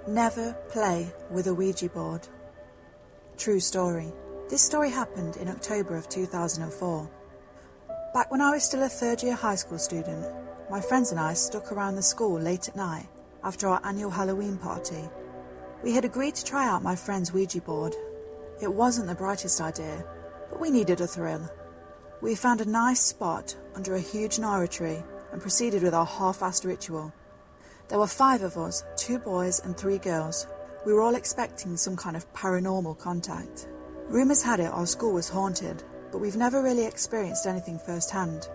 Never play with a Ouija board. True story. This story happened in October of 2004. Back when I was still a third-year high school student, my friends and I stuck around the school late at night after our annual Halloween party. We had agreed to try out my friend's Ouija board. It wasn't the brightest idea, but we needed a thrill. We found a nice spot under a huge gnarly tree and proceeded with our half-assed ritual. There were 5 of us, 2 boys and 3 girls. We were all expecting some kind of paranormal contact. Rumours had it our school was haunted, but we've never really experienced anything firsthand.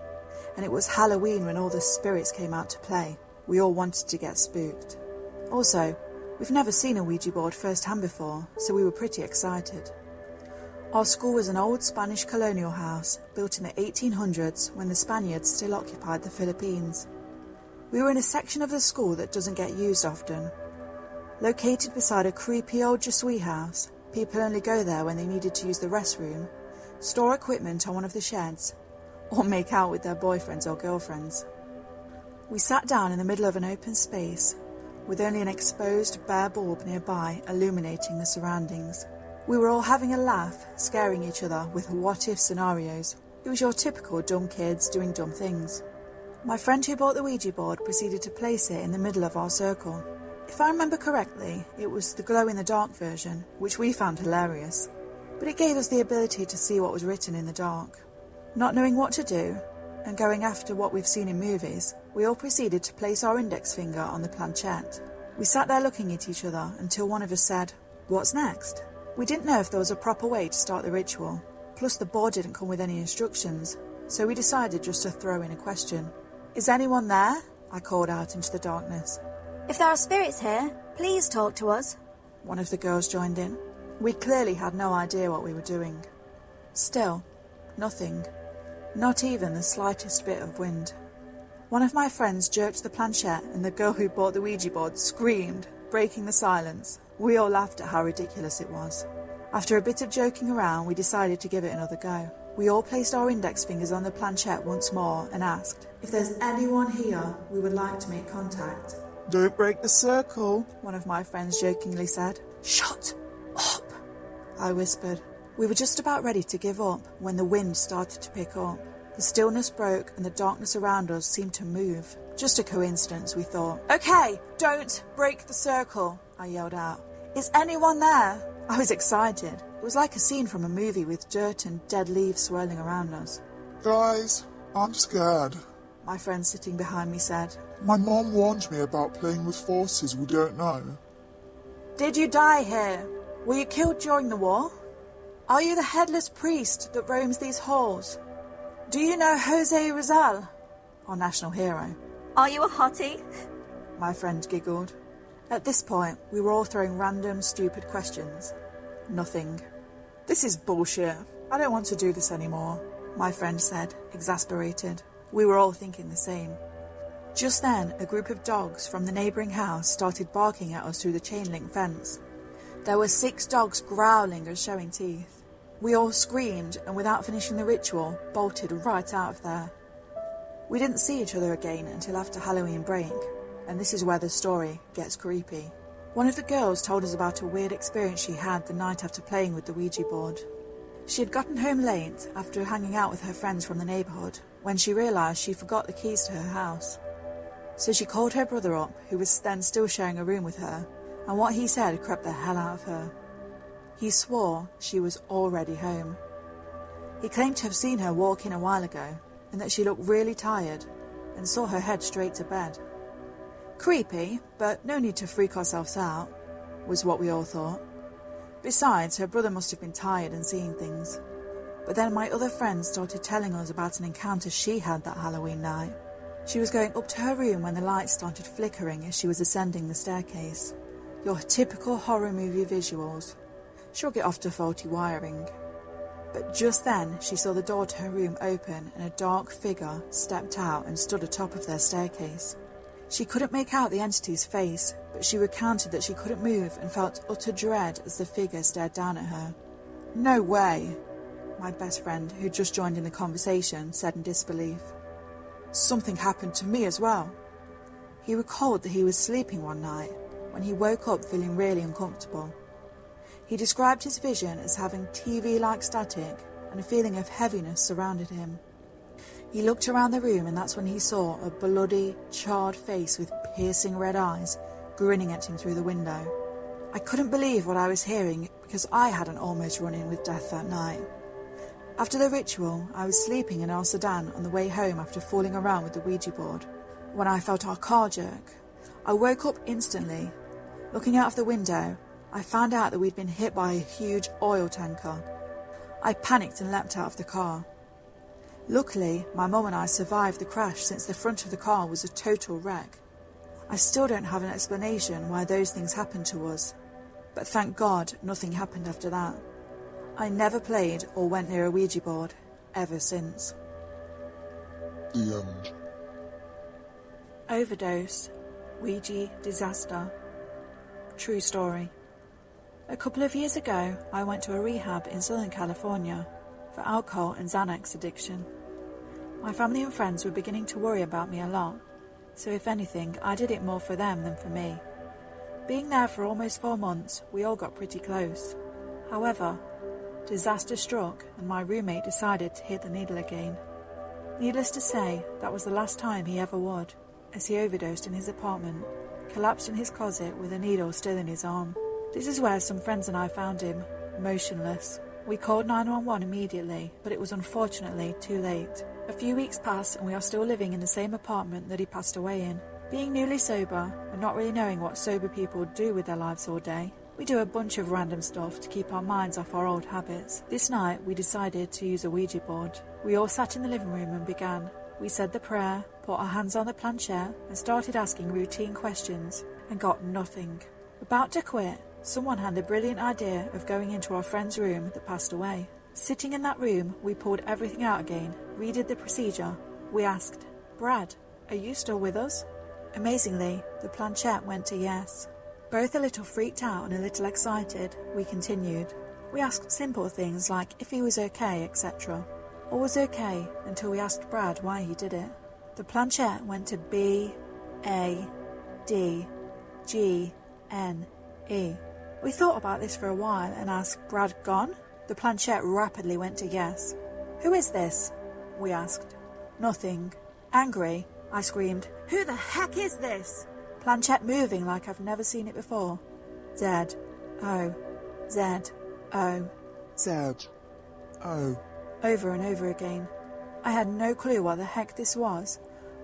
And it was Halloween when all the spirits came out to play. We all wanted to get spooked. Also, we've never seen a Ouija board firsthand before, so we were pretty excited. Our school was an old Spanish colonial house built in the 1800s when the Spaniards still occupied the Philippines. We were in a section of the school that doesn't get used often. Located beside a creepy old Jesuit house, people only go there when they needed to use the restroom, store equipment on one of the sheds, or make out with their boyfriends or girlfriends. We sat down in the middle of an open space, with only an exposed bare bulb nearby illuminating the surroundings. We were all having a laugh, scaring each other with what-if scenarios. It was your typical dumb kids doing dumb things. My friend who bought the Ouija board proceeded to place it in the middle of our circle. If I remember correctly, it was the glow-in-the-dark version, which we found hilarious. But it gave us the ability to see what was written in the dark. Not knowing what to do, and going after what we've seen in movies, we all proceeded to place our index finger on the planchette. We sat there looking at each other until one of us said, "What's next?" We didn't know if there was a proper way to start the ritual, plus the board didn't come with any instructions, so we decided just to throw in a question. "Is anyone there?" I called out into the darkness. "If there are spirits here, please talk to us," one of the girls joined in. We clearly had no idea what we were doing. Still, nothing. Not even the slightest bit of wind. One of my friends jerked the planchette and the girl who bought the Ouija board screamed, breaking the silence. We all laughed at how ridiculous it was. After a bit of joking around, we decided to give it another go. We all placed our index fingers on the planchette once more and asked, "If there's anyone here, we would like to make contact." "Don't break the circle," one of my friends jokingly said. "Shut up," I whispered. We were just about ready to give up when the wind started to pick up. The stillness broke and the darkness around us seemed to move. Just a coincidence, we thought. "Okay, don't break the circle," I yelled out. "Is anyone there?" I was excited. It was like a scene from a movie with dirt and dead leaves swirling around us. "Guys, I'm scared," my friend sitting behind me said. "My mom warned me about playing with forces we don't know." "Did you die here? Were you killed during the war? Are you the headless priest that roams these halls? Do you know Jose Rizal, our national hero?" "Are you a hottie?" my friend giggled. At this point, we were all throwing random, stupid questions. Nothing. "This is bullshit. I don't want to do this anymore," my friend said, exasperated. We were all thinking the same. Just then, a group of dogs from the neighbouring house started barking at us through the chain-link fence. There were 6 dogs growling and showing teeth. We all screamed and, without finishing the ritual, bolted right out of there. We didn't see each other again until after Halloween break, and this is where the story gets creepy. One of the girls told us about a weird experience she had the night after playing with the Ouija board. She had gotten home late after hanging out with her friends from the neighbourhood when she realised she forgot the keys to her house. So she called her brother up, who was then still sharing a room with her, and what he said crept the hell out of her. He swore she was already home. He claimed to have seen her walk in a while ago and that she looked really tired and saw her head straight to bed. Creepy, but no need to freak ourselves out, was what we all thought. Besides, her brother must have been tired and seeing things. But then my other friends started telling us about an encounter she had that Halloween night. She was going up to her room when the lights started flickering as she was ascending the staircase. Your typical horror movie visuals. Shrug it off to faulty wiring. But just then she saw the door to her room open and a dark figure stepped out and stood atop of their staircase. She couldn't make out the entity's face, but she recounted that she couldn't move and felt utter dread as the figure stared down at her. "No way," my best friend, who just joined in the conversation, said in disbelief. "Something happened to me as well." He recalled that he was sleeping one night when he woke up feeling really uncomfortable. He described his vision as having TV-like static and a feeling of heaviness surrounded him. He looked around the room and that's when he saw a bloody, charred face with piercing red eyes grinning at him through the window. I couldn't believe what I was hearing because I had an almost run-in with death that night. After the ritual, I was sleeping in our sedan on the way home after fooling around with the Ouija board when I felt our car jerk. I woke up instantly. Looking out of the window, I found out that we'd been hit by a huge oil tanker. I panicked and leapt out of the car. Luckily, my mum and I survived the crash since the front of the car was a total wreck. I still don't have an explanation why those things happened to us, but thank God nothing happened after that. I never played or went near a Ouija board ever since. The end. Overdose, Ouija disaster. True story. A couple of years ago, I went to a rehab in Southern California for alcohol and Xanax addiction. My family and friends were beginning to worry about me a lot, so if anything, I did it more for them than for me. Being there for almost 4 months, we all got pretty close. However, disaster struck and my roommate decided to hit the needle again. Needless to say, that was the last time he ever would, as he overdosed in his apartment, collapsed in his closet with a needle still in his arm. This is where some friends and I found him, motionless. We called 911 immediately, but it was unfortunately too late. A few weeks passed and we are still living in the same apartment that he passed away in. Being newly sober and not really knowing what sober people do with their lives all day, we do a bunch of random stuff to keep our minds off our old habits. This night we decided to use a Ouija board. We all sat in the living room and began. We said the prayer, put our hands on the planchette and started asking routine questions and got nothing. About to quit, someone had the brilliant idea of going into our friend's room that passed away. Sitting in that room, we pulled everything out again, redid the procedure. We asked, "Brad, are you still with us?" Amazingly, the planchette went to yes. Both a little freaked out and a little excited, we continued. We asked simple things like if he was okay, etc. All was okay until we asked Brad why he did it. The planchette went to B-A-D-G-N-E. We thought about this for a while and asked, "Brad gone?" The planchette rapidly went to yes. "Who is this?" we asked. Nothing. Angry, I screamed, "Who the heck is this?" Planchette moving like I've never seen it before. Z-O, Z-O, Z-O. over and over again. I had no clue what the heck this was,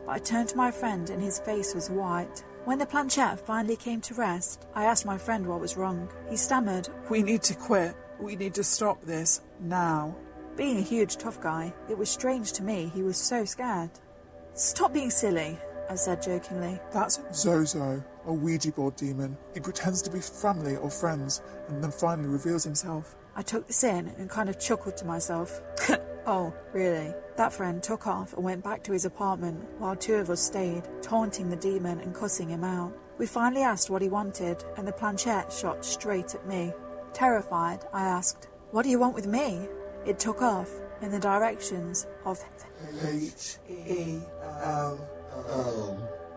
but I turned to my friend and his face was white. When the planchette finally came to rest, I asked my friend what was wrong. He stammered, "We need to quit. We need to stop this now." Being a huge tough guy, it was strange to me he was so scared. "Stop being silly," I said jokingly. That's Zozo, a Ouija board demon. He pretends to be family or friends and then finally reveals himself. I took this in and kind of chuckled to myself. Oh, really? That friend took off and went back to his apartment while 2 of us stayed, taunting the demon and cussing him out. We finally asked what he wanted and the planchette shot straight at me. Terrified, I asked, "What do you want with me?" It took off in the directions of H-E-L-L.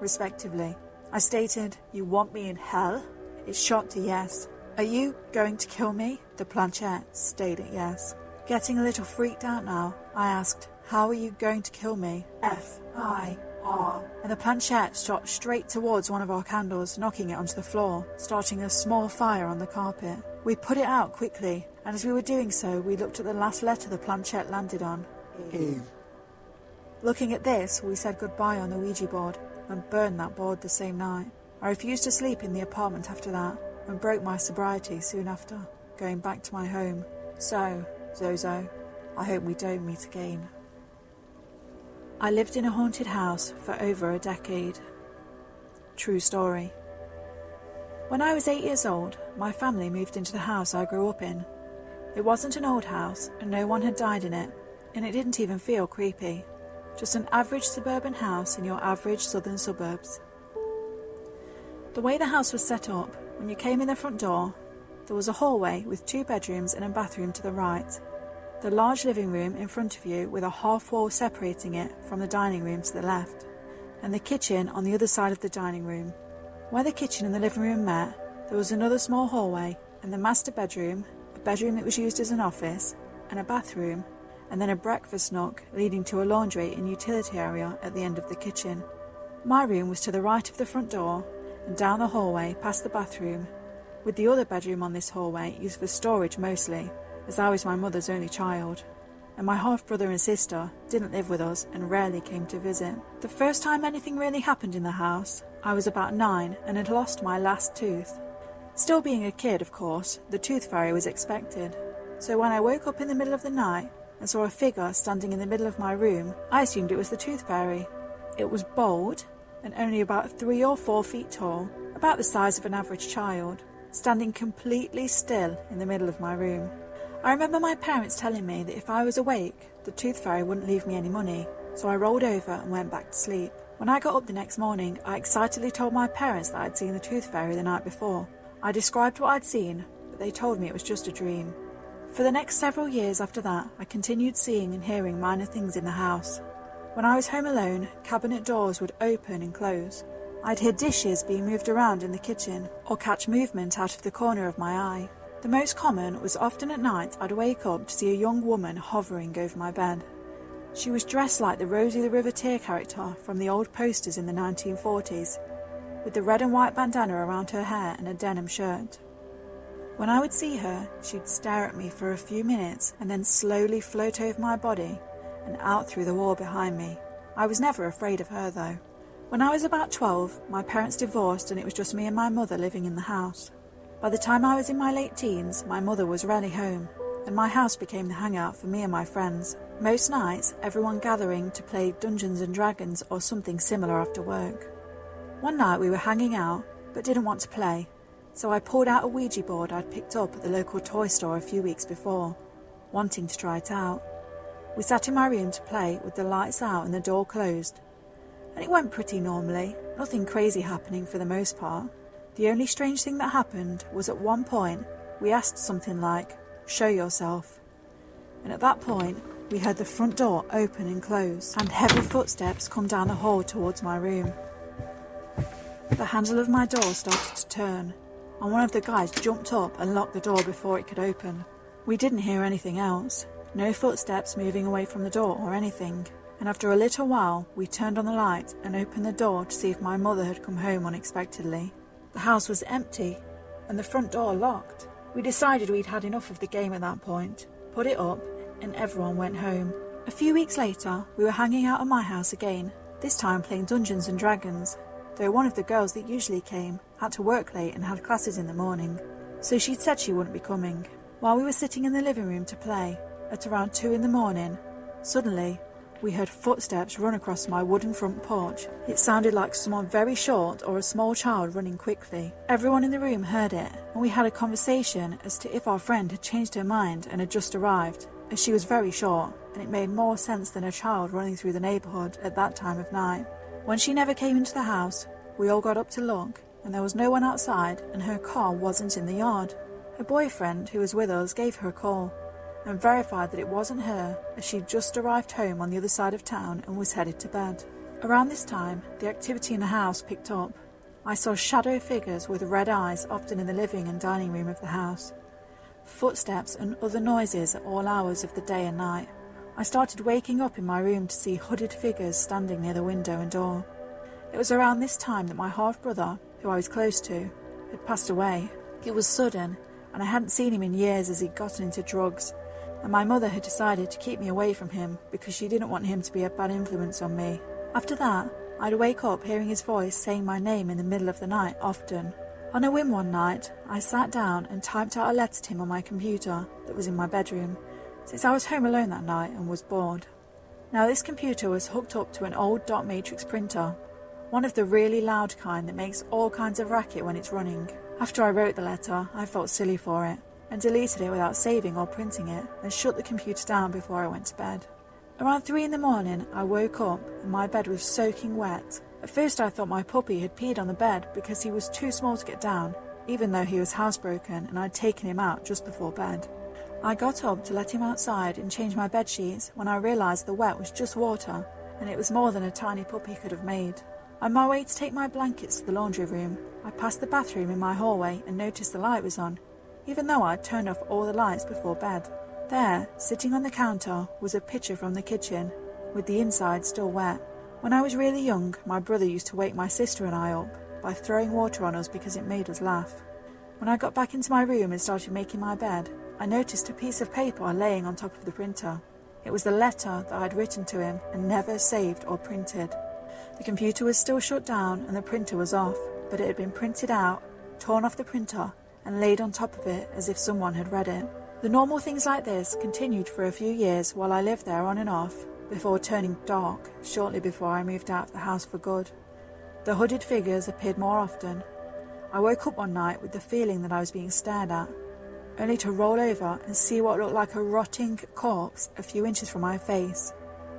respectively. I stated, "You want me in hell?" It shot to yes. "Are you going to kill me?" The planchette stayed at yes. Getting a little freaked out now, I asked, "How are you going to kill me?" F-I-R. And the planchette shot straight towards one of our candles, knocking it onto the floor, starting a small fire on the carpet. We put it out quickly, and as we were doing so, we looked at the last letter the planchette landed on. E. Looking at this, we said goodbye on the Ouija board and burned that board the same night. I refused to sleep in the apartment after that and broke my sobriety soon after, going back to my home. So, Zozo, I hope we don't meet again. I lived in a haunted house for over a decade. True story. When I was 8 years old, my family moved into the house I grew up in. It wasn't an old house and no one had died in it, and it didn't even feel creepy. Just an average suburban house in your average southern suburbs. The way the house was set up, when you came in the front door, there was a hallway with 2 bedrooms and a bathroom to the right, the large living room in front of you with a half wall separating it from the dining room to the left, and the kitchen on the other side of the dining room. Where the kitchen and the living room met, there was another small hallway, and the master bedroom, a bedroom that was used as an office, and a bathroom, and then a breakfast nook leading to a laundry and utility area at the end of the kitchen. My room was to the right of the front door, and down the hallway past the bathroom, with the other bedroom on this hallway used for storage mostly, as I was my mother's only child, and my half-brother and sister didn't live with us and rarely came to visit. The first time anything really happened in the house, I was about 9 and had lost my last tooth. Still being a kid, of course, the tooth fairy was expected, so when I woke up in the middle of the night and saw a figure standing in the middle of my room, I assumed it was the tooth fairy. It was bald and only about 3 or 4 feet tall, about the size of an average child, standing completely still in the middle of my room. I remember my parents telling me that if I was awake, the tooth fairy wouldn't leave me any money, so I rolled over and went back to sleep. When I got up the next morning, I excitedly told my parents that I'd seen the tooth fairy the night before. I described what I'd seen, but they told me it was just a dream. For the next several years after that, I continued seeing and hearing minor things in the house. When I was home alone, cabinet doors would open and close. I'd hear dishes being moved around in the kitchen, or catch movement out of the corner of my eye. The most common was often at night I'd wake up to see a young woman hovering over my bed. She was dressed like the Rosie the Riveteer character from the old posters in the 1940s, with the red and white bandana around her hair and a denim shirt. When I would see her, she'd stare at me for a few minutes and then slowly float over my body and out through the wall behind me. I was never afraid of her though. When I was about 12, my parents divorced and it was just me and my mother living in the house. By the time I was in my late teens, my mother was rarely home, and my house became the hangout for me and my friends. Most nights, everyone gathering to play Dungeons and Dragons or something similar after work. One night we were hanging out, but didn't want to play, so I pulled out a Ouija board I'd picked up at the local toy store a few weeks before, wanting to try it out. We sat in my room to play with the lights out and the door closed, and it went pretty normally, nothing crazy happening for the most part. The only strange thing that happened was at one point we asked something like, "Show yourself," and at that point we heard the front door open and close and heavy footsteps come down the hall towards my room. The handle of my door started to turn, and one of the guys jumped up and locked the door before it could open. We didn't hear anything else, no footsteps moving away from the door or anything, and after a little while we turned on the light and opened the door to see if my mother had come home unexpectedly. The house was empty and the front door locked. We decided we'd had enough of the game at that point, put it up, and everyone went home. A few weeks later, we were hanging out at my house again, this time playing Dungeons and Dragons, though one of the girls that usually came had to work late and had classes in the morning, so she'd said she wouldn't be coming. While we were sitting in the living room to play, at around 2 a.m, suddenly we heard footsteps run across my wooden front porch. It sounded like someone very short or a small child running quickly. Everyone in the room heard it, and we had a conversation as to if our friend had changed her mind and had just arrived, as she was very short, and it made more sense than a child running through the neighbourhood at that time of night. When she never came into the house, we all got up to look, and there was no one outside, and her car wasn't in the yard. Her boyfriend, who was with us, gave her a call, and verified that it wasn't her, as she'd just arrived home on the other side of town and was headed to bed. Around this time, the activity in the house picked up. I saw shadow figures with red eyes often in the living and dining room of the house, footsteps and other noises at all hours of the day and night. I started waking up in my room to see hooded figures standing near the window and door. It was around this time that my half-brother, who I was close to, had passed away. It was sudden, and I hadn't seen him in years as he'd gotten into drugs, and my mother had decided to keep me away from him because she didn't want him to be a bad influence on me. After that, I'd wake up hearing his voice saying my name in the middle of the night often. On a whim one night, I sat down and typed out a letter to him on my computer that was in my bedroom, since I was home alone that night and was bored. Now this computer was hooked up to an old dot matrix printer, one of the really loud kind that makes all kinds of racket when it's running. After I wrote the letter, I felt silly for it, and deleted it without saving or printing it, and shut the computer down before I went to bed. Around 3 a.m, I woke up and my bed was soaking wet. At first I thought my puppy had peed on the bed because he was too small to get down, even though he was housebroken and I'd taken him out just before bed. I got up to let him outside and change my bed sheets when I realised the wet was just water, and it was more than a tiny puppy could have made. On my way to take my blankets to the laundry room, I passed the bathroom in my hallway and noticed the light was on, even though I'd turned off all the lights before bed. There, sitting on the counter, was a pitcher from the kitchen, with the inside still wet. When I was really young, my brother used to wake my sister and I up by throwing water on us because it made us laugh. When I got back into my room and started making my bed, I noticed a piece of paper laying on top of the printer. It was the letter that I'd written to him and never saved or printed. The computer was still shut down and the printer was off, but it had been printed out, torn off the printer, and laid on top of it as if someone had read it. The normal things like this continued for a few years while I lived there on and off, before turning dark shortly before I moved out of the house for good. The hooded figures appeared more often. I woke up one night with the feeling that I was being stared at, only to roll over and see what looked like a rotting corpse a few inches from my face.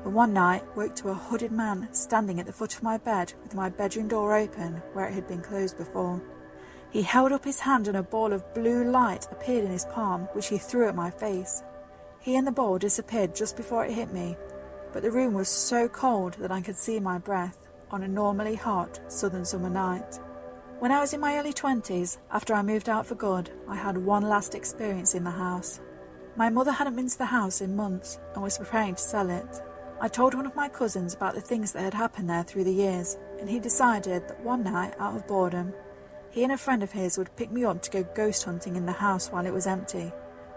And one night woke to a hooded man standing at the foot of my bed with my bedroom door open where it had been closed before. He held up his hand and a ball of blue light appeared in his palm, which he threw at my face. He and the ball disappeared just before it hit me, but the room was so cold that I could see my breath on a normally hot southern summer night. When I was in my early 20s, after I moved out for good, I had one last experience in the house. My mother hadn't been to the house in months and was preparing to sell it. I told one of my cousins about the things that had happened there through the years, and he decided that one night, out of boredom, he and a friend of his would pick me up to go ghost hunting in the house while it was empty.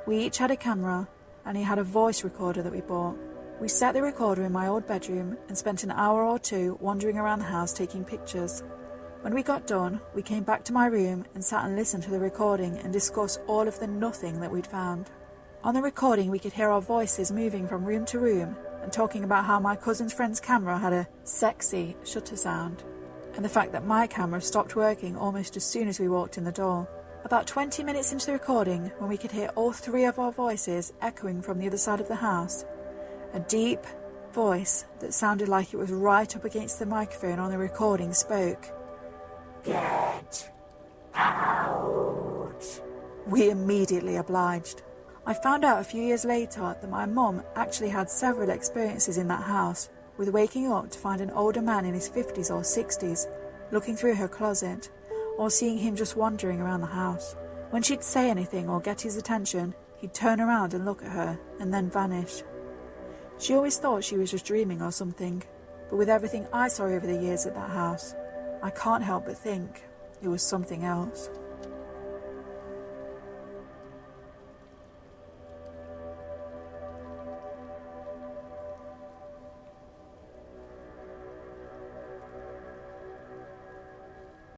We each had a camera, and he had a voice recorder that we bought. We set the recorder in my old bedroom and spent an hour or two wandering around the house taking pictures. When we got done, we came back to my room and sat and listened to the recording and discussed all of the nothing that we'd found. On the recording, we could hear our voices moving from room to room and talking about how my cousin's friend's camera had a sexy shutter sound, and the fact that my camera stopped working almost as soon as we walked in the door. About 20 minutes into the recording, when we could hear all three of our voices echoing from the other side of the house, a deep voice that sounded like it was right up against the microphone on the recording spoke. "Get out." We immediately obliged. I found out a few years later that my mum actually had several experiences in that house, with waking up to find an older man in his 50s or 60s looking through her closet, or seeing him just wandering around the house. When she'd say anything or get his attention, he'd turn around and look at her and then vanish. She always thought she was just dreaming or something, but with everything I saw over the years at that house, I can't help but think it was something else.